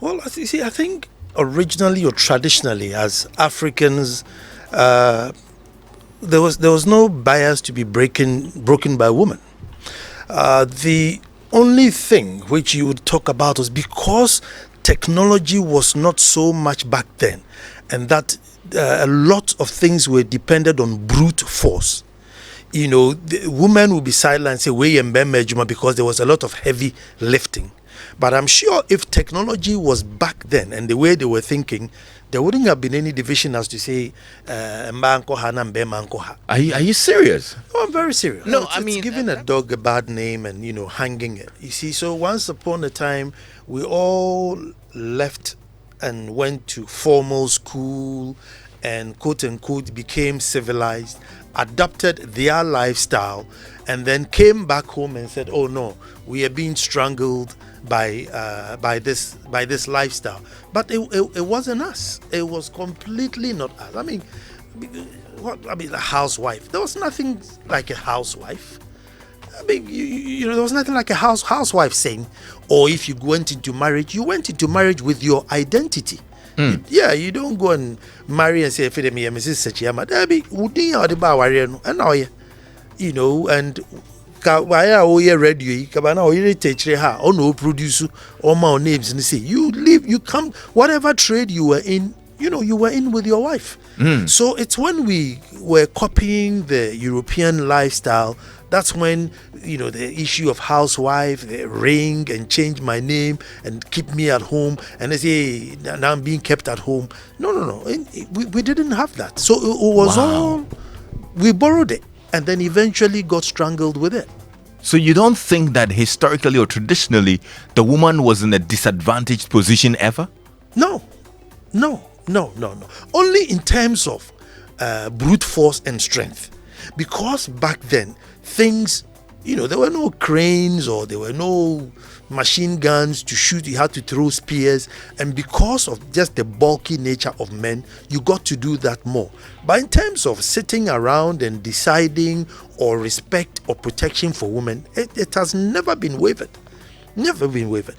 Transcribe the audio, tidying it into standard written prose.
Well, as you see, I think originally or traditionally, as Africans, uh, there was no bias to be broken by women. The only thing which you would talk about was because technology was not so much back then, and that a lot of things were dependent on brute force. The women would be silent and say, "We and Juma," because there was a lot of heavy lifting. But I'm sure if technology was back then and the way they were thinking, there wouldn't have been any division as to say, "Mba nko ha na mbe ma nko ha." Are you serious? Oh, I'm very serious. No, It's giving a dog a bad name and hanging it. You see, so once upon a time, we all left and went to formal school and quote unquote became civilized, adopted their lifestyle, and then came back home and said, "Oh no, we are being strangled by this lifestyle." But it wasn't us. It was completely not us. I mean, a housewife. There was nothing like a housewife. I mean, there was nothing like a housewife saying, or if you went into marriage, you went into marriage with your identity. You don't go and marry and say, "Fede me, Mrs. Sechiyama." Debbie, wouldn't you the bar and now, and why are we radio? Kabana or irritate her or no produce all my names and say, you live, you come, whatever trade you were in, you were in with your wife. So it's when we were copying the European lifestyle, that's when the issue of housewife, the ring and change my name and keep me at home, and they say now I'm being kept at home. No. We didn't have that. So it was all, we borrowed it and then eventually got strangled with it. So you don't think that historically or traditionally the woman was in a disadvantaged position ever? No. Only in terms of brute force and strength. Because back then, things, there were no cranes or there were no machine guns to shoot. You had to throw spears. And because of just the bulky nature of men, you got to do that more. But in terms of sitting around and deciding or respect or protection for women, it has never been wavered. Never been wavered.